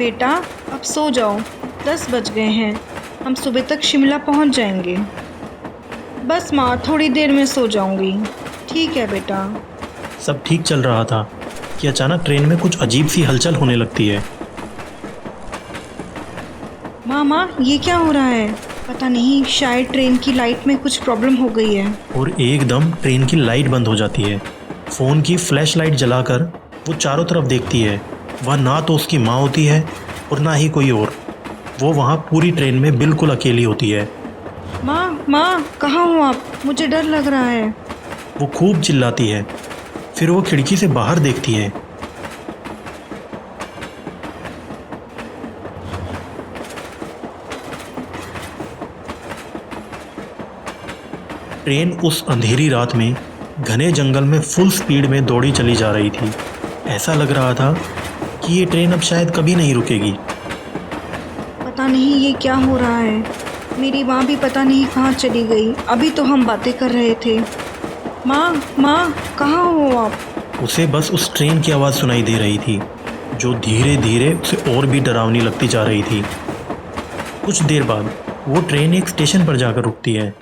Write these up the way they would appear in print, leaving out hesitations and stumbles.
बेटा अब सो जाओ, 10 बज गए हैं। हम सुबह तक शिमला पहुंच जाएंगे। बस माँ, थोड़ी देर में सो जाऊंगी। ठीक है बेटा। सब ठीक चल रहा था कि अचानक ट्रेन में कुछ अजीब सी हलचल होने लगती है। माँ, ये क्या हो रहा है? पता नहीं, शायद ट्रेन की लाइट में कुछ प्रॉब्लम हो गई है। और एकदम ट्रेन की लाइट बंद हो जाती है। फ़ोन की फ्लैश लाइट जलाकर वो चारों तरफ देखती है। वह ना तो उसकी माँ होती है और ना ही कोई और। वो वहाँ पूरी ट्रेन में बिल्कुल अकेली होती है। माँ, कहाँ हो आप? मुझे डर लग रहा है। वो खूब चिल्लाती है। फिर वो खिड़की से बाहर देखती है। ट्रेन उस अंधेरी रात में घने जंगल में फुल स्पीड में दौड़ी चली जा रही थी। ऐसा लग रहा था कि ये ट्रेन अब शायद कभी नहीं रुकेगी। पता नहीं ये क्या हो रहा है। मेरी माँ भी पता नहीं कहाँ चली गई। अभी तो हम बातें कर रहे थे। माँ, कहाँ हो आप? उसे बस उस ट्रेन की आवाज़ सुनाई दे रही थी, जो धीरे धीरे उसे और भी डरावनी लगती जा रही थी। कुछ देर बाद वो ट्रेन एक स्टेशन पर जाकर रुकती है।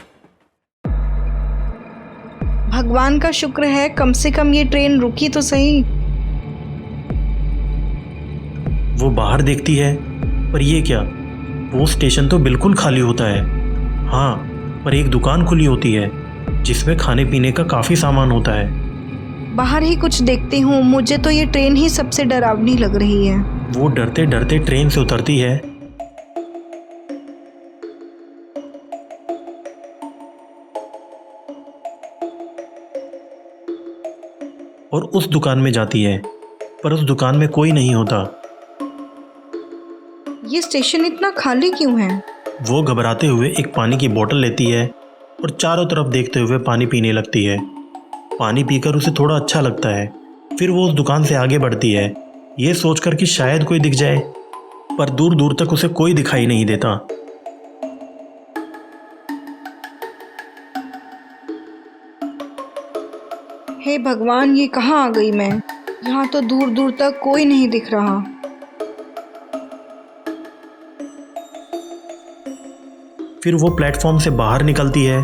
भगवान का शुक्र है, कम से कम ये ट्रेन रुकी तो सही। वो बाहर देखती है, पर ये क्या, वो स्टेशन तो बिल्कुल खाली होता है। हाँ, पर एक दुकान खुली होती है जिसमें खाने पीने का काफ़ी सामान होता है। बाहर ही कुछ देखती हूँ। मुझे तो ये ट्रेन ही सबसे डरावनी लग रही है। वो डरते डरते ट्रेन से उतरती है। और उस दुकान में जाती है, पर उस दुकान में कोई नहीं होता। ये स्टेशन इतना खाली क्यों है? वो घबराते हुए एक पानी की बोतल लेती है और चारों तरफ देखते हुए पानी पीने लगती है। पानी पीकर उसे थोड़ा अच्छा लगता है। फिर वो उस दुकान से आगे बढ़ती है, ये सोचकर कि शायद कोई दिख जाए, पर दूर दूर तक उसे कोई दिखाई नहीं देता। हे भगवान, ये कहाँ आ गई मैं? यहाँ तो दूर दूर तक कोई नहीं दिख रहा। फिर वो प्लेटफॉर्म से बाहर निकलती है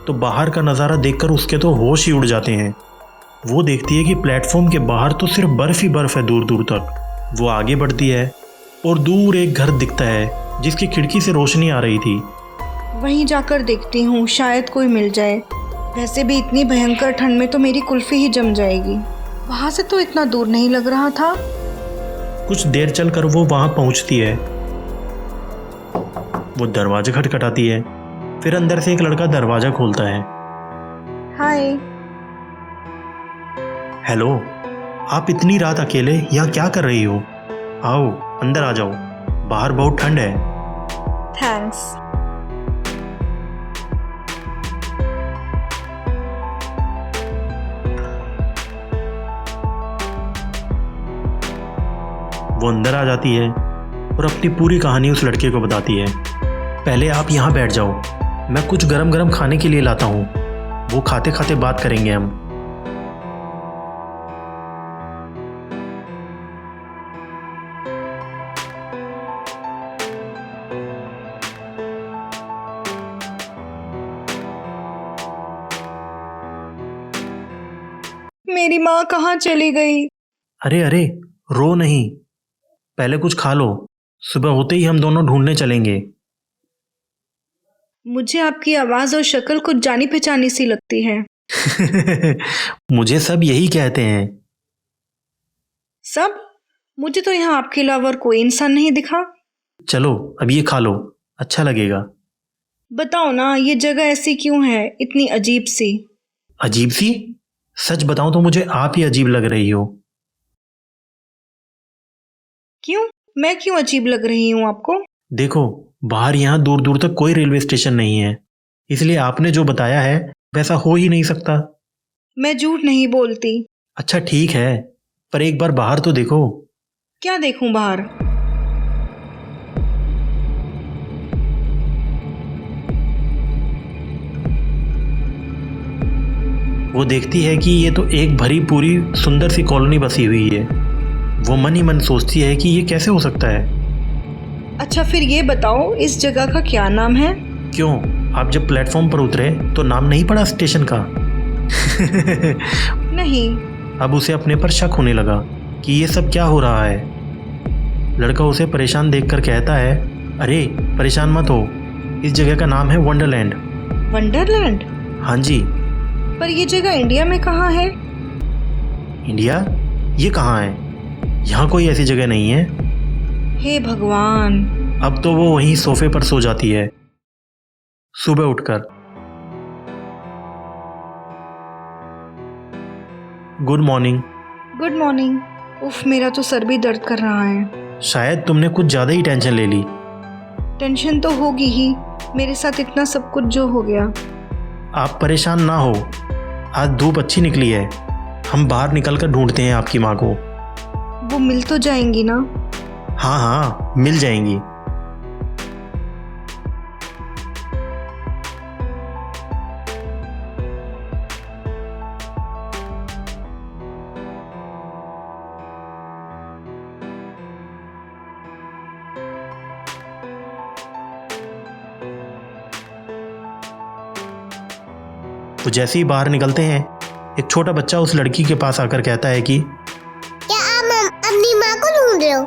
तो बाहर का नज़ारा देखकर उसके तो होश ही उड़ जाते हैं। वो देखती है कि प्लेटफॉर्म के बाहर तो सिर्फ बर्फ़ ही बर्फ़ है दूर दूर तक। वो आगे बढ़ती है और दूर एक घर दिखता है जिसकी खिड़की से रोशनी आ रही थी। वहीं जाकर देखती हूँ, शायद कोई मिल जाए। वैसे भी इतनी भयंकर ठंड में तो मेरी कुल्फ़ी ही जम जाएगी। वहाँ से तो इतना दूर नहीं लग रहा था। कुछ देर चलकर वो वहाँ पहुँचती है। वो दरवाजा खटखटाती है। फिर अंदर से एक लड़का दरवाज़ा खोलता है। हाय। हेलो, आप इतनी रात अकेले यहाँ क्या कर रही हो? आओ अंदर आ जाओ, बाहर बहुत ठंड है। थैंक्स। वो अंदर आ जाती है और अपनी पूरी कहानी उस लड़के को बताती है। पहले आप यहाँ बैठ जाओ, मैं कुछ गरम गरम खाने के लिए लाता हूँ। वो खाते खाते बात करेंगे हम। मेरी माँ कहाँ चली गई? अरे अरे, रो नहीं, पहले कुछ खा लो। सुबह होते ही हम दोनों ढूंढने चलेंगे। मुझे आपकी आवाज़ और शक्ल कुछ जानी पहचानी सी लगती है। मुझे सब यही कहते हैं। सब? मुझे तो यहाँ आपके अलावा और कोई इंसान नहीं दिखा। चलो अब ये खा लो, अच्छा लगेगा। बताओ ना, ये जगह ऐसी क्यों है, इतनी अजीब सी? अजीब सी? सच बताऊं तो मुझे आप ही अजीब लग रही हो। क्यों? मैं क्यों अजीब लग रही हूँ आपको? देखो, बाहर यहाँ दूर दूर तक कोई रेलवे स्टेशन नहीं है, इसलिए आपने जो बताया है वैसा हो ही नहीं सकता। मैं झूठ नहीं बोलती। अच्छा ठीक है, पर एक बार बाहर तो देखो। क्या देखूं बाहर? वो देखती है कि ये तो एक भरी पूरी सुंदर सी कॉलोनी बसी हुई है। वो मन ही मन सोचती है कि ये कैसे हो सकता है। अच्छा फिर ये बताओ इस जगह का क्या नाम है? क्यों, आप जब प्लेटफॉर्म पर उतरे तो नाम नहीं पड़ा स्टेशन का? नहीं। अब उसे अपने पर शक होने लगा कि ये सब क्या हो रहा है। लड़का उसे परेशान देखकर कहता है, अरे परेशान मत हो, इस जगह का नाम है वंडरलैंड। वंडरलैंड? हाँ जी। पर ये जगह इंडिया में कहाँ है? इंडिया? ये कहाँ है? यहाँ कोई ऐसी जगह नहीं है। हे भगवान। अब तो वो वहीं सोफे पर सो जाती है। सुबह उठकर, गुड मॉर्निंग। Good morning. उफ, मेरा तो सर भी दर्द कर रहा है। शायद तुमने कुछ ज़्यादा ही टेंशन ले ली। टेंशन तो होगी ही, मेरे साथ इतना सब कुछ जो हो गया। आप परेशान ना हो, आज धूप अच्छी निकली है, हम बाहर निकल कर ढूंढते हैं आपकी माँ को। वो मिल तो जाएंगी ना? हाँ हाँ, मिल जाएंगी। तो जैसे ही बाहर निकलते हैं, एक छोटा बच्चा उस लड़की के पास आकर कहता है कि क्या आप अपनी माँ को ढूंढ रहे हो?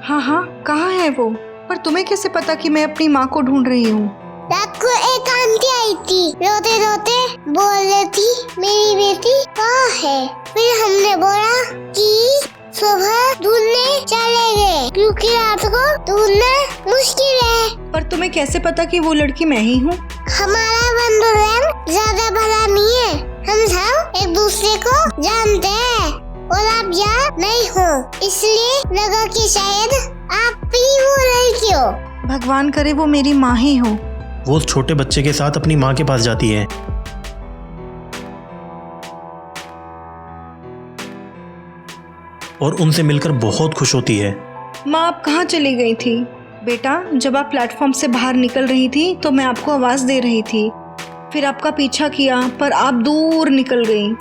हाँ हाँ, कहाँ है वो? पर तुम्हें कैसे पता कि मैं अपनी माँ को ढूंढ रही हूँ? रात को एक आंटी आई थी, रोते रोते बोल रही थी मेरी बेटी कहाँ है। फिर हमने बोला कि सुबह ढूंढने चले गए क्योंकि रात को ढूंढना मुश्किल है। पर तुम्हें कैसे पता कि वो लड़की मैं ही हूँ? हमारा वंडरलैंड ज्यादा बड़ा नहीं है, हम सब एक दूसरे को जानते हैं और आप यहाँ नहीं हो, इसलिए लगा कि शायद आप भी वो लड़की हो। भगवान करे वो मेरी माँ ही हो। वो उस छोटे बच्चे के साथ अपनी माँ के पास जाती है। और उनसे मिलकर बहुत खुश होती है। माँ आप कहाँ चली गई थी? बेटा, जब आप प्लेटफॉर्म से बाहर निकल रही थी तो मैं आपको आवाज़ दे रही थी, फिर आपका पीछा किया पर आप दूर निकल गई।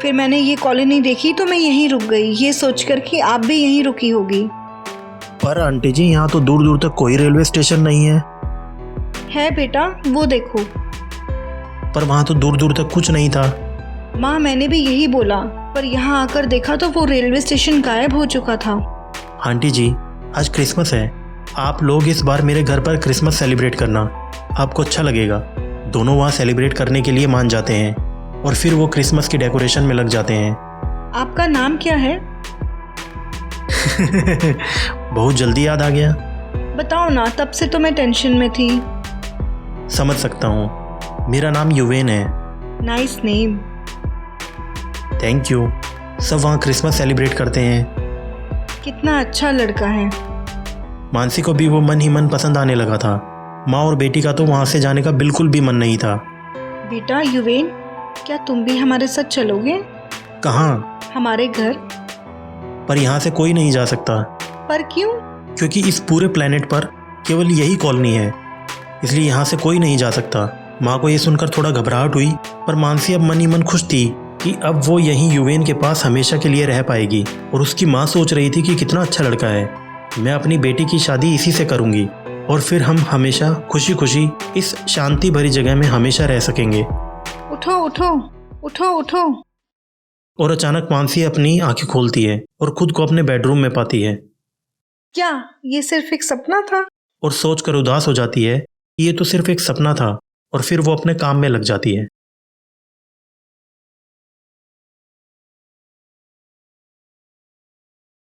फिर मैंने ये कॉलोनी देखी तो मैं यहीं रुक गई, ये सोचकर कि आप भी यहीं रुकी होगी। पर आंटी जी, यहाँ तो दूर दूर तक कोई रेलवे स्टेशन नहीं है। है बेटा, वो देखो। पर वहाँ तो दूर दूर तक कुछ नहीं था। माँ मैंने भी यही बोला, पर यहाँ आकर देखा तो वो रेलवे स्टेशन गायब हो चुका था। आंटी जी, आज क्रिसमस है, आप लोग इस बार मेरे घर पर क्रिसमस सेलिब्रेट करना, आपको अच्छा लगेगा। दोनों वहाँ सेलिब्रेट करने के लिए मान जाते हैं और फिर वो क्रिसमस की डेकोरेशन में लग जाते हैं। आपका नाम क्या है? बहुत जल्दी याद आ गया। बताओ ना, तब से तो मैं टेंशन में थी। समझ सकता हूँ, मेरा नाम युवेन है। Nice name. Thank you. सब वहाँ क्रिसमस सेलिब्रेट करते हैं। कितना अच्छा लड़का है। मानसी को भी वो मन ही मन पसंद आने लगा था। माँ और बेटी का तो वहाँ से जाने का बिल्कुल भी मन नहीं था। बेटा युवेन, क्या तुम भी हमारे साथ चलोगे? कहाँ? हमारे घर। पर यहाँ से कोई नहीं जा सकता। पर क्यों? क्योंकि इस पूरे प्लेनेट पर केवल यही कॉलोनी है, इसलिए यहाँ से कोई नहीं जा सकता। माँ को ये सुनकर थोड़ा घबराहट हुई, पर मानसी अब मन ही मन खुश थी कि अब वो यहीं युवेन के पास हमेशा के लिए रह पाएगी। और उसकी माँ सोच रही थी कि कितना अच्छा लड़का है, मैं अपनी बेटी की शादी इसी से करूँगी और फिर हम हमेशा खुशी खुशी इस शांति भरी जगह में हमेशा रह सकेंगे। उठो उठो उठो उठो। और अचानक मानसी अपनी आंखें खोलती है और खुद को अपने बेडरूम में पाती है। क्या ये सिर्फ एक सपना था? और सोचकर उदास हो जाती है कि ये तो सिर्फ एक सपना था, और फिर वो अपने काम में लग जाती है।